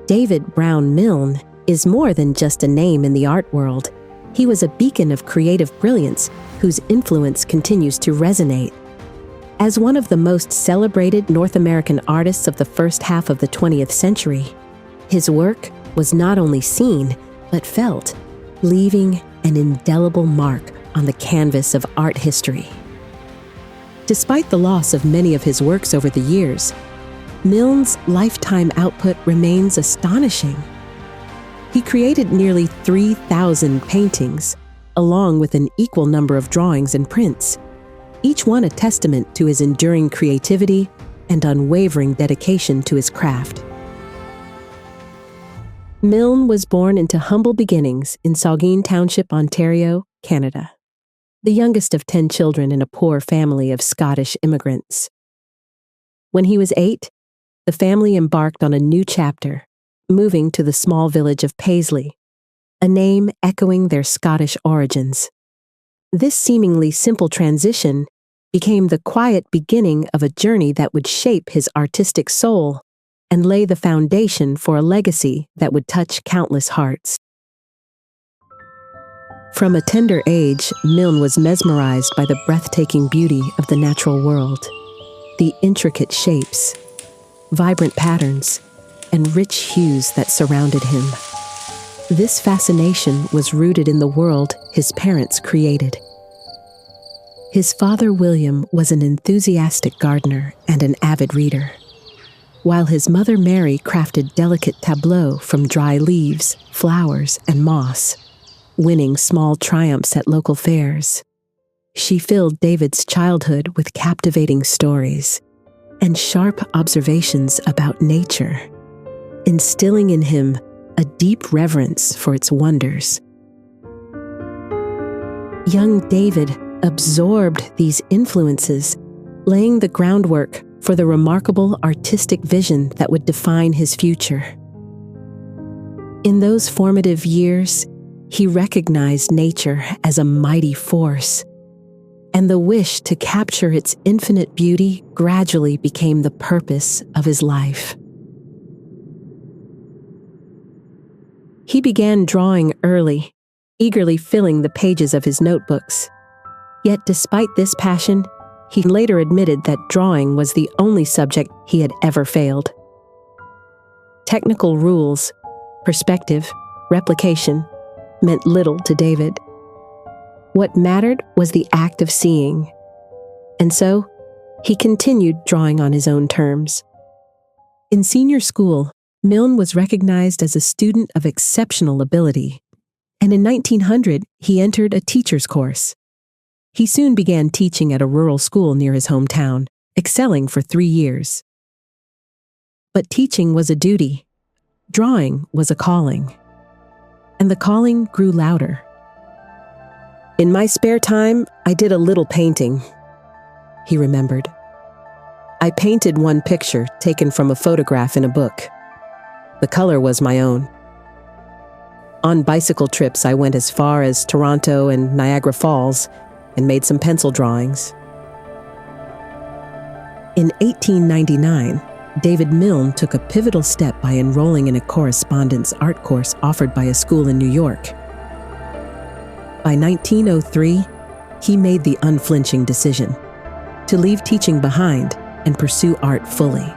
David Brown Milne is more than just a name in the art world. He was a beacon of creative brilliance whose influence continues to resonate. As one of the most celebrated North American artists of the first half of the 20th century, his work was not only seen, but felt, leaving an indelible mark on the canvas of art history. Despite the loss of many of his works over the years, Milne's lifetime output remains astonishing. He created nearly 3,000 paintings, along with an equal number of drawings and prints, each one a testament to his enduring creativity and unwavering dedication to his craft. Milne was born into humble beginnings in Saugeen Township, Ontario, Canada, the youngest of 10 children in a poor family of Scottish immigrants. When he was 8, the family embarked on a new chapter, moving to the small village of Paisley, a name echoing their Scottish origins. This seemingly simple transition became the quiet beginning of a journey that would shape his artistic soul and lay the foundation for a legacy that would touch countless hearts. From a tender age, Milne was mesmerized by the breathtaking beauty of the natural world, the intricate shapes, vibrant patterns, and rich hues that surrounded him. This fascination was rooted in the world his parents created. His father, William, was an enthusiastic gardener and an avid reader, while his mother, Mary, crafted delicate tableaux from dry leaves, flowers, and moss, winning small triumphs at local fairs. She filled David's childhood with captivating stories and sharp observations about nature, instilling in him a deep reverence for its wonders. Young David absorbed these influences, laying the groundwork for the remarkable artistic vision that would define his future. In those formative years, he recognized nature as a mighty force, and the wish to capture its infinite beauty gradually became the purpose of his life. He began drawing early, eagerly filling the pages of his notebooks. Yet despite this passion, he later admitted that drawing was the only subject he had ever failed. Technical rules, perspective, replication meant little to David. What mattered was the act of seeing, and so he continued drawing on his own terms. In senior school, Milne was recognized as a student of exceptional ability, and in 1900 he entered a teacher's course. He soon began teaching at a rural school near his hometown, excelling for 3 years. But teaching was a duty, drawing was a calling, and the calling grew louder. "In my spare time, I did a little painting," he remembered. "I painted one picture taken from a photograph in a book. The color was my own. On bicycle trips, I went as far as Toronto and Niagara Falls and made some pencil drawings." In 1899, David Milne took a pivotal step by enrolling in a correspondence art course offered by a school in New York. By 1903, he made the unflinching decision to leave teaching behind and pursue art fully.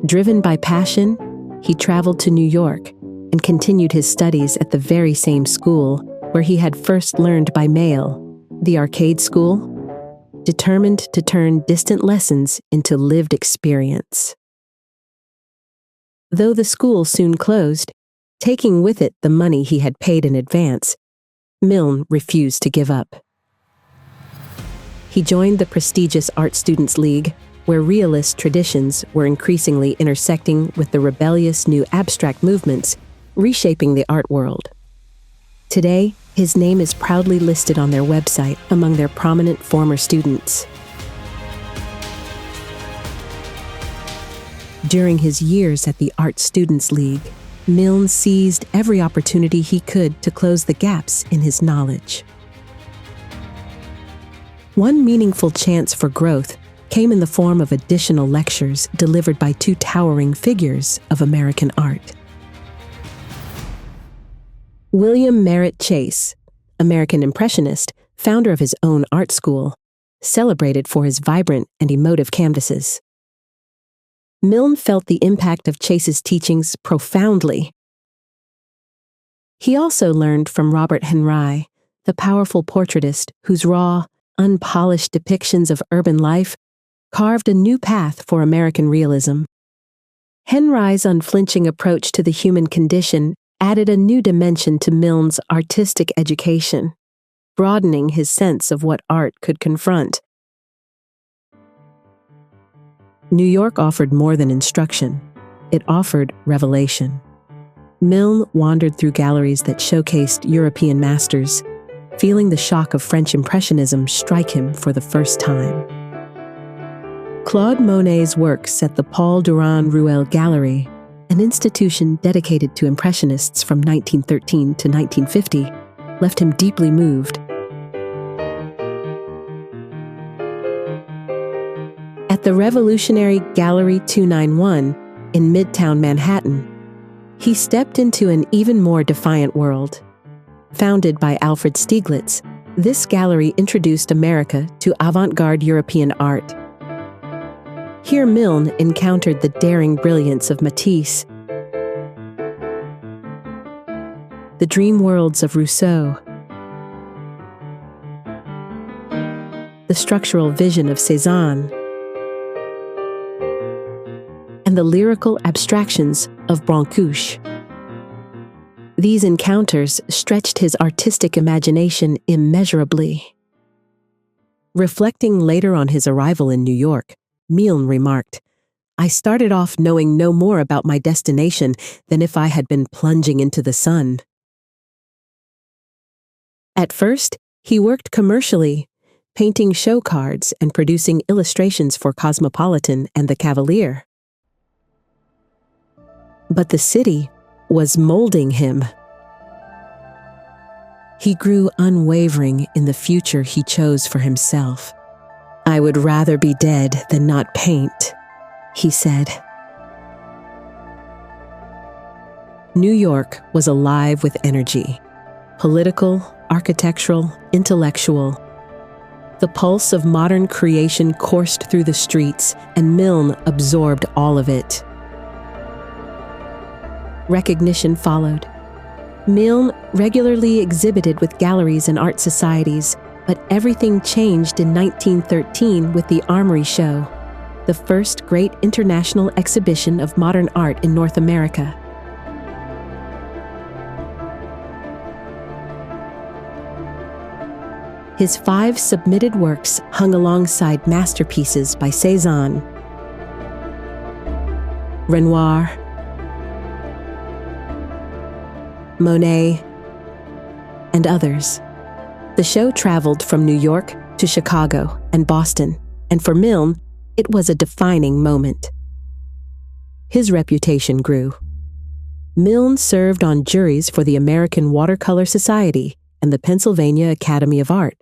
Driven by passion, he traveled to New York and continued his studies at the very same school where he had first learned by mail, the Arcade School, determined to turn distant lessons into lived experience. Though the school soon closed, taking with it the money he had paid in advance, Milne refused to give up. He joined the prestigious Art Students League, where realist traditions were increasingly intersecting with the rebellious new abstract movements, reshaping the art world. Today, his name is proudly listed on their website among their prominent former students. During his years at the Art Students League, Milne seized every opportunity he could to close the gaps in his knowledge. One meaningful chance for growth came in the form of additional lectures delivered by two towering figures of American art. William Merritt Chase, American Impressionist, founder of his own art school, celebrated for his vibrant and emotive canvases. Milne felt the impact of Chase's teachings profoundly. He also learned from Robert Henry, the powerful portraitist whose raw, unpolished depictions of urban life carved a new path for American realism. Henry's unflinching approach to the human condition added a new dimension to Milne's artistic education, broadening his sense of what art could confront. New York offered more than instruction. It offered revelation. Milne wandered through galleries that showcased European masters, feeling the shock of French Impressionism strike him for the first time. Claude Monet's works at the Paul Durand-Ruel Gallery, an institution dedicated to Impressionists from 1913 to 1950, left him deeply moved. At the revolutionary Gallery 291 in Midtown Manhattan, he stepped into an even more defiant world. Founded by Alfred Stieglitz, this gallery introduced America to avant-garde European art. Here Milne encountered the daring brilliance of Matisse, the dream worlds of Rousseau, the structural vision of Cézanne, and the lyrical abstractions of Brancusi. These encounters stretched his artistic imagination immeasurably. Reflecting later on his arrival in New York, Milne remarked, "I started off knowing no more about my destination than if I had been plunging into the sun." At first, he worked commercially, painting show cards and producing illustrations for Cosmopolitan and the Cavalier. But the city was molding him. He grew unwavering in the future he chose for himself. "I would rather be dead than not paint," he said. New York was alive with energy, political, architectural, intellectual. The pulse of modern creation coursed through the streets, and Milne absorbed all of it. Recognition followed. Milne regularly exhibited with galleries and art societies, but everything changed in 1913 with the Armory Show, the first great international exhibition of modern art in North America. His 5 submitted works hung alongside masterpieces by Cézanne, Renoir, Monet, and others. The show traveled from New York to Chicago and Boston, and for Milne, it was a defining moment. His reputation grew. Milne served on juries for the American Watercolor Society and the Pennsylvania Academy of Art.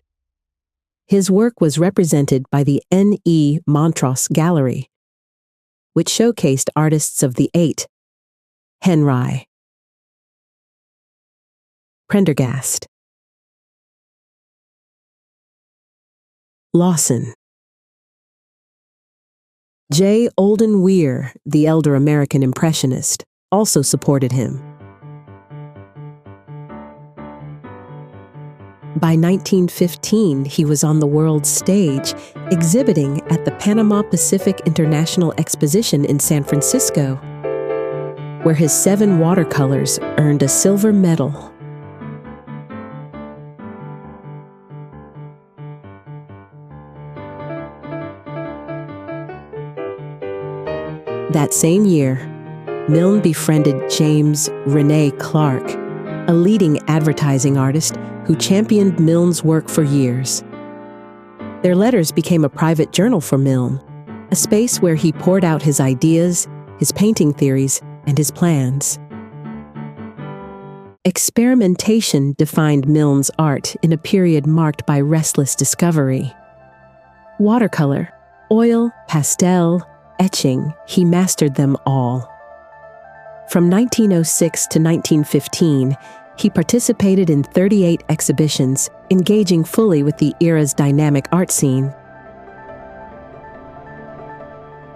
His work was represented by the N.E. Montross Gallery, which showcased artists of the Eight: Henry, Prendergast, Lawson. J. Olden Weir, the elder American Impressionist, also supported him. By 1915, he was on the world stage, exhibiting at the Panama Pacific International Exposition in San Francisco, where his 7 watercolors earned a silver medal. That same year, Milne befriended James Rene Clark, a leading advertising artist who championed Milne's work for years. Their letters became a private journal for Milne, a space where he poured out his ideas, his painting theories, and his plans. Experimentation defined Milne's art in a period marked by restless discovery. Watercolor, oil, pastel, etching, he mastered them all. From 1906 to 1915, he participated in 38 exhibitions, engaging fully with the era's dynamic art scene.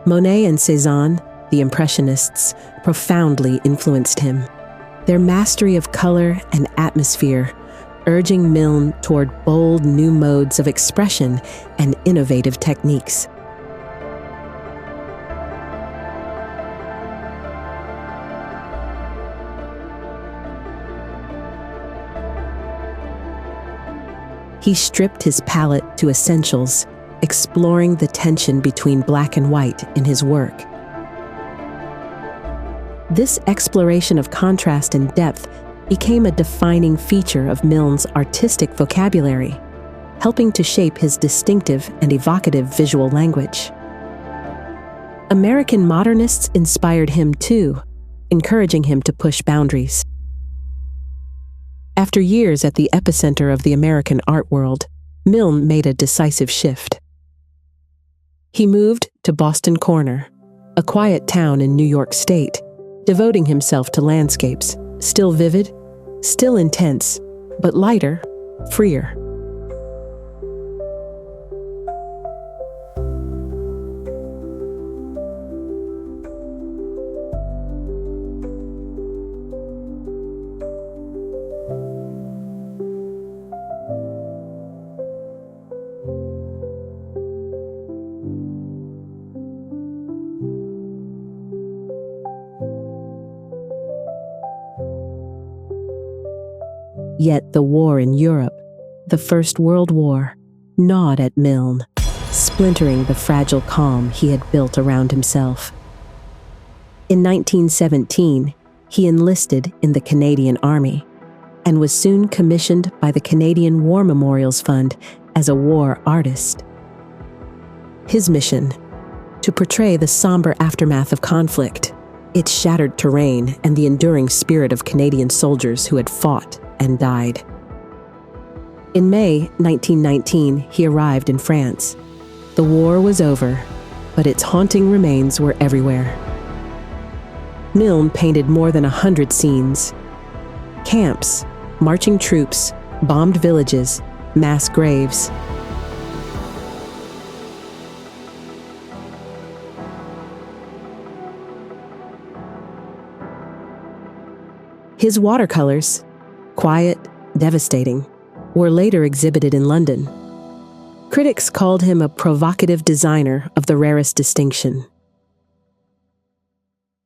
Monet and Cézanne, the Impressionists, profoundly influenced him. Their mastery of color and atmosphere, urging Milne toward bold new modes of expression and innovative techniques. He stripped his palette to essentials, exploring the tension between black and white in his work. This exploration of contrast and depth became a defining feature of Milne's artistic vocabulary, helping to shape his distinctive and evocative visual language. American modernists inspired him too, encouraging him to push boundaries. After years at the epicenter of the American art world, Milne made a decisive shift. He moved to Boston Corner, a quiet town in New York State, devoting himself to landscapes, still vivid, still intense, but lighter, freer. Yet the war in Europe, the First World War, gnawed at Milne, splintering the fragile calm he had built around himself. In 1917, he enlisted in the Canadian Army and was soon commissioned by the Canadian War Memorials Fund as a war artist. His mission: to portray the somber aftermath of conflict, its shattered terrain, and the enduring spirit of Canadian soldiers who had fought and died. In May 1919, he arrived in France. The war was over, but its haunting remains were everywhere. Milne painted more than 100 scenes: camps, marching troops, bombed villages, mass graves. His watercolors, quiet, devastating, were later exhibited in London. Critics called him a provocative designer of the rarest distinction.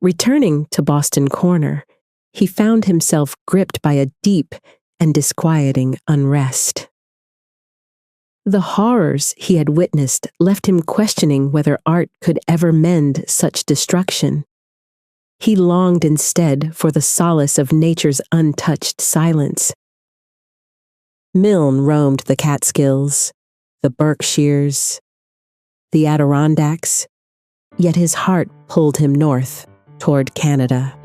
Returning to Boston Corner, he found himself gripped by a deep and disquieting unrest. The horrors he had witnessed left him questioning whether art could ever mend such destruction. He longed instead for the solace of nature's untouched silence. Milne roamed the Catskills, the Berkshires, the Adirondacks, yet his heart pulled him north toward Canada.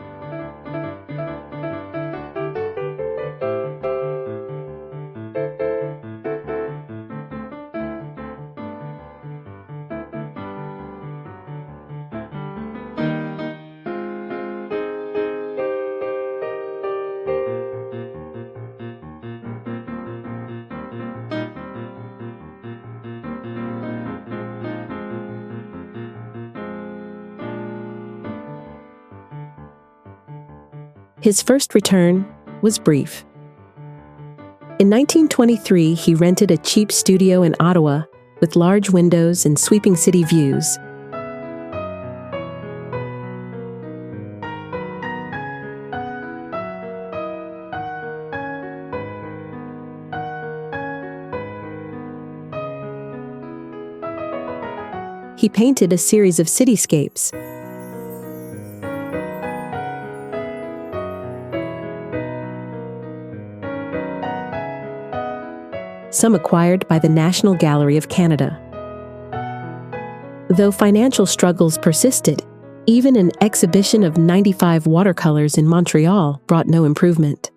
His first return was brief. In 1923, he rented a cheap studio in Ottawa with large windows and sweeping city views. He painted a series of cityscapes. some acquired by the National Gallery of Canada. Though financial struggles persisted, even an exhibition of 95 watercolors in Montreal brought no improvement.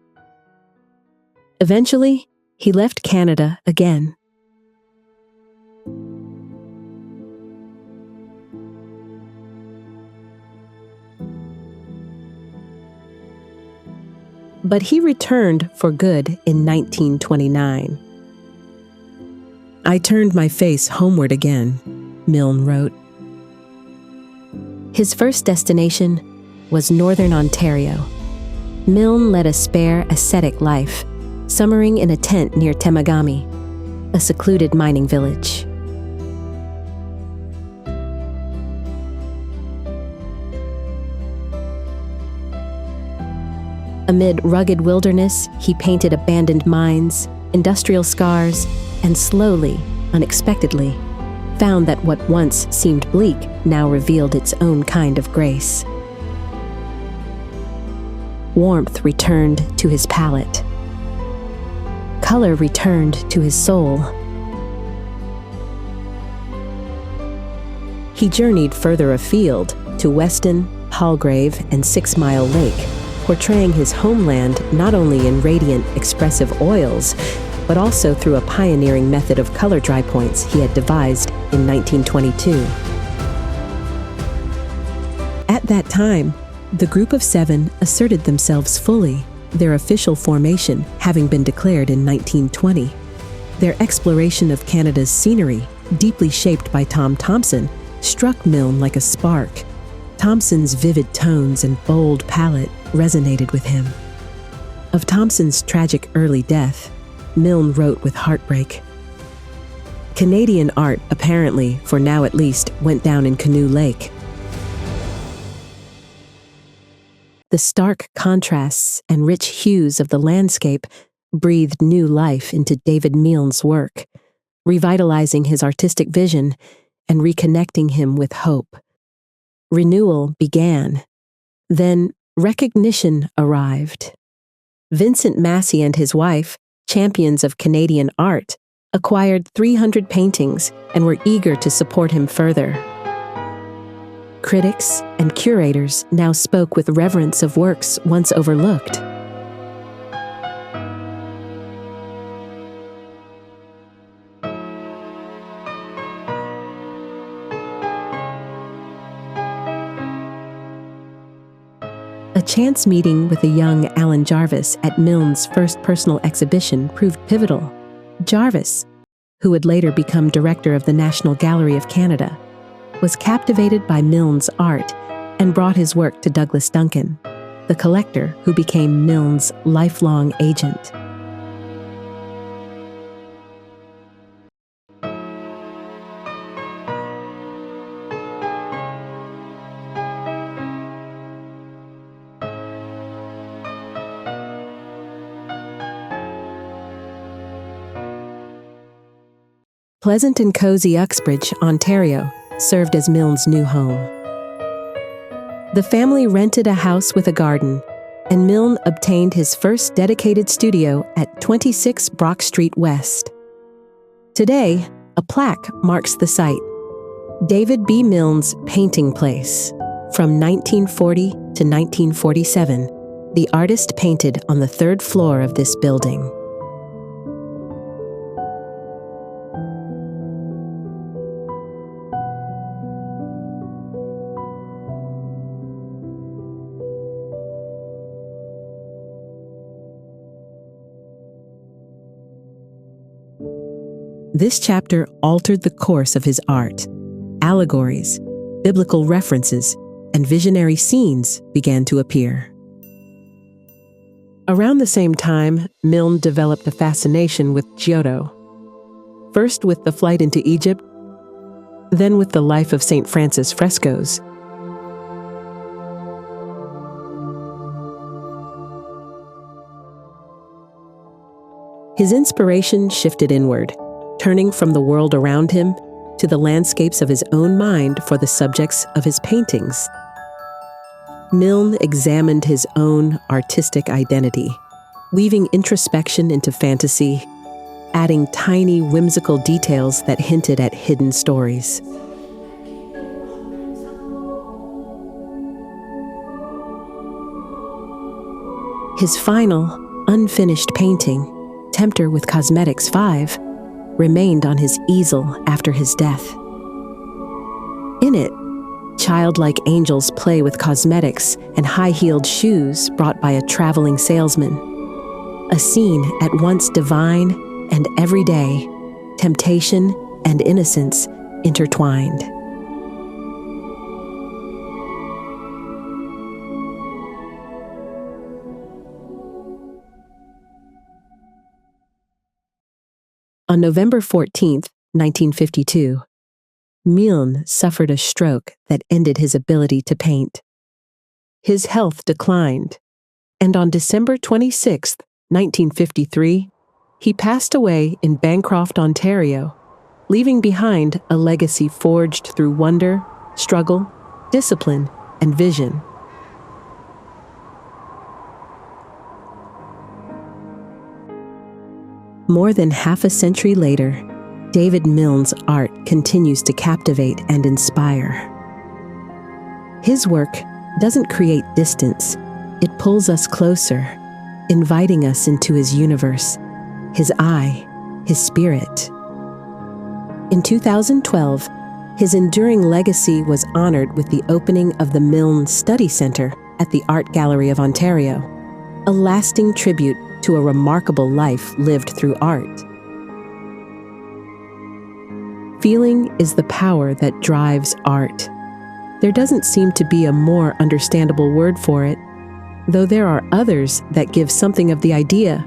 Eventually, he left Canada again. But he returned for good in 1929. "I turned my face homeward again," Milne wrote. His first destination was Northern Ontario. Milne led a spare, ascetic life, summering in a tent near Temagami, a secluded mining village. Amid rugged wilderness, he painted abandoned mines, industrial scars, and slowly, unexpectedly, found that what once seemed bleak now revealed its own kind of grace. Warmth returned to his palette. Color returned to his soul. He journeyed further afield to Weston, Palgrave, and 6 Mile Lake, portraying his homeland not only in radiant, expressive oils, but also through a pioneering method of color dry points he had devised in 1922. At that time, the Group of Seven asserted themselves fully, their official formation having been declared in 1920. Their exploration of Canada's scenery, deeply shaped by Tom Thomson, struck Milne like a spark. Thomson's vivid tones and bold palette resonated with him. Of Thomson's tragic early death, Milne wrote with heartbreak. "Canadian art, apparently, for now at least, went down in Canoe Lake." The stark contrasts and rich hues of the landscape breathed new life into David Milne's work, revitalizing his artistic vision and reconnecting him with hope. Renewal began. Then recognition arrived. Vincent Massey and his wife, champions of Canadian art, acquired 300 paintings and were eager to support him further. Critics and curators now spoke with reverence of works once overlooked. A chance meeting with a young Alan Jarvis at Milne's first personal exhibition proved pivotal. Jarvis, who would later become director of the National Gallery of Canada, was captivated by Milne's art and brought his work to Douglas Duncan, the collector who became Milne's lifelong agent. Pleasant and cozy Uxbridge, Ontario, served as Milne's new home. The family rented a house with a garden, and Milne obtained his first dedicated studio at 26 Brock Street West. Today, a plaque marks the site, David B. Milne's Painting Place. From 1940 to 1947, the artist painted on the 3rd floor of this building. This chapter altered the course of his art. Allegories, biblical references, and visionary scenes began to appear. Around the same time, Milne developed a fascination with Giotto. First with the Flight into Egypt, then with the Life of St. Francis frescoes. His inspiration shifted inward, turning from the world around him to the landscapes of his own mind for the subjects of his paintings. Milne examined his own artistic identity, weaving introspection into fantasy, adding tiny, whimsical details that hinted at hidden stories. His final, unfinished painting, Tempter with Cosmetics 5, remained on his easel after his death. In it, childlike angels play with cosmetics and high-heeled shoes brought by a traveling salesman. A scene at once divine and everyday, temptation and innocence intertwined. On November 14, 1952, Milne suffered a stroke that ended his ability to paint. His health declined, and on December 26, 1953, he passed away in Bancroft, Ontario, leaving behind a legacy forged through wonder, struggle, discipline, and vision. More than half a century later, David Milne's art continues to captivate and inspire. His work doesn't create distance, it pulls us closer, inviting us into his universe, his eye, his spirit. In 2012, his enduring legacy was honored with the opening of the Milne Study Centre at the Art Gallery of Ontario, a lasting tribute to a remarkable life lived through art. Feeling is the power that drives art. There doesn't seem to be a more understandable word for it, though there are others that give something of the idea: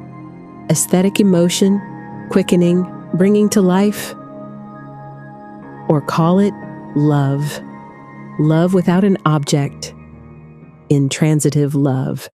aesthetic emotion, quickening, bringing to life. Or call it love. Love without an object. Intransitive love.